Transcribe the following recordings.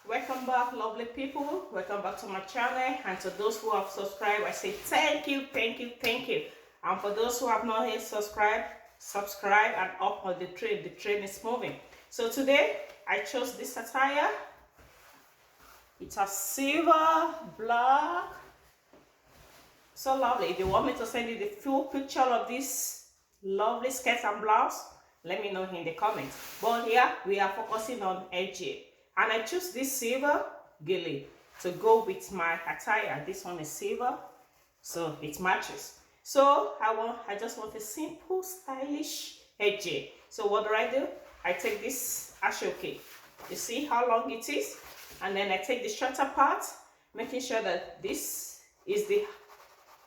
Welcome back, lovely people. Welcome back to my channel. And to those who have subscribed, I say thank you, thank you, thank you. And for those who have not yet subscribed, subscribe and up on the train. The train is moving. So today, I chose this attire. It's a silver, black. So lovely. If you want me to send you the full picture of this lovely skirt and blouse, let me know in the comments. But here we are focusing on Headgear, and I choose this silver gilly to go with my attire. This one is silver, so it matches. So I just want a simple, stylish Headgear. So what do? I take this ashoke. You see how long it is, and then I take the shorter part, making sure that this is the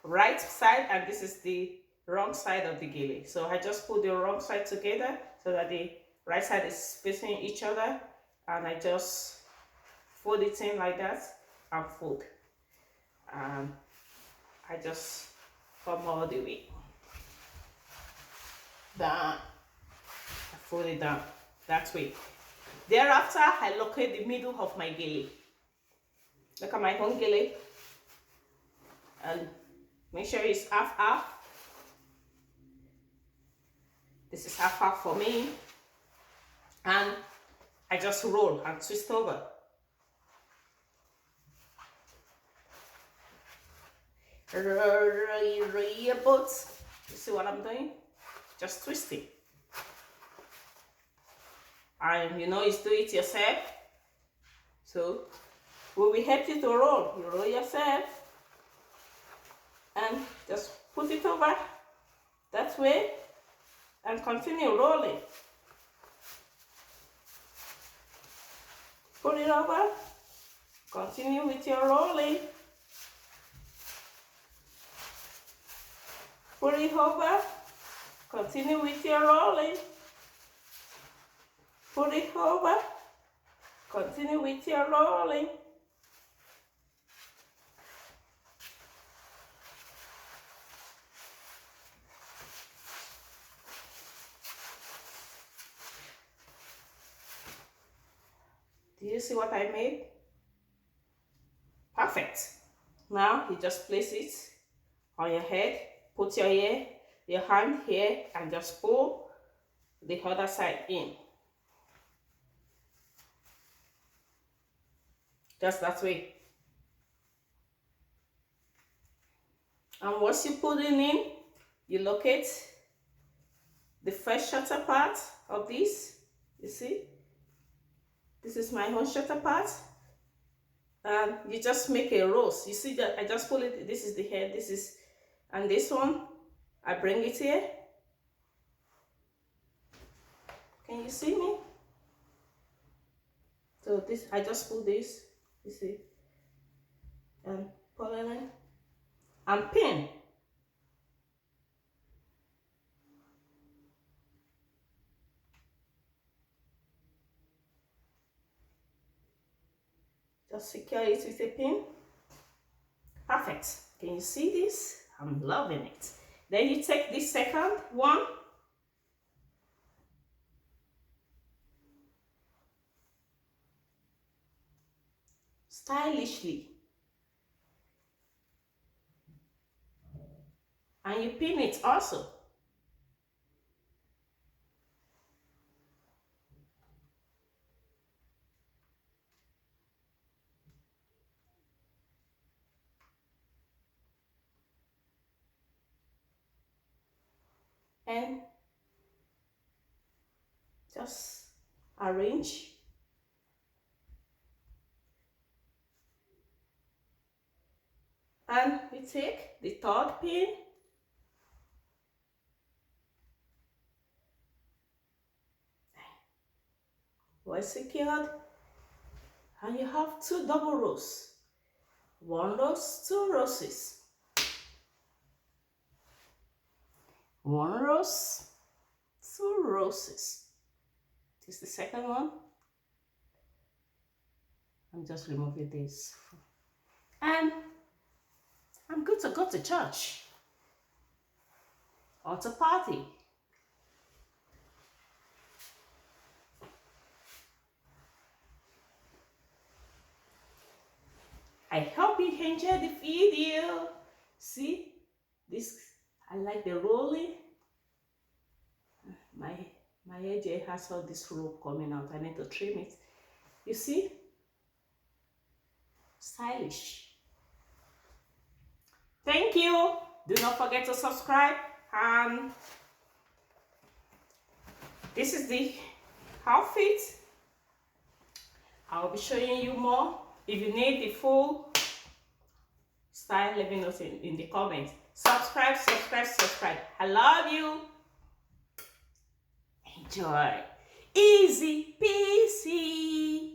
right side and this is the wrong side of the gilly. So I just put the wrong side together so that the right side is facing each other, and I just fold it in like that and fold, and I just come all the way down. I fold it down that way. Thereafter, I locate the middle of my gilly. Look at my own gilly and make sure it's half. This is half for me, and I just roll and twist over. But you see what I'm doing? Just twisting. And you know it's do it yourself. So we will help you to roll. You roll yourself and just put it over that way and continue rolling. Put it over, continue with your rolling. Put it over, continue with your rolling. Put it over, continue with your rolling. Do you see what I made? Perfect. Now you just place it on your head, put your hand here, and just pull the other side in. Just that way. And once you put it in, you locate the first shorter part of this. You see? This is my own shorter part. And you just make a rose. You see that I just pull it. This is the head. This is, and this one, I bring it here. Can you see me? So this, I just pull this. You see? And pull it in. And pin. Just secure it with a pin. Perfect. Can you see this? I'm loving it. Then you take this second one. Stylishly. And you pin it also. And just arrange. And we take the third pin. Well secured. And you have two double rows. One rose, two roses. One rose, two roses. This is the second one. I'm just removing this. And I'm good to go to church or to party. enjoy the video. See this, I like the rolling. My hair has all this rope coming out. I need to trim it. You see, stylish. Thank you. Do not forget to subscribe. And this is the outfit. I'll be showing you more. If you need the full style, let me know in the comments. Subscribe, subscribe, subscribe. I love you. Enjoy. Easy peasy.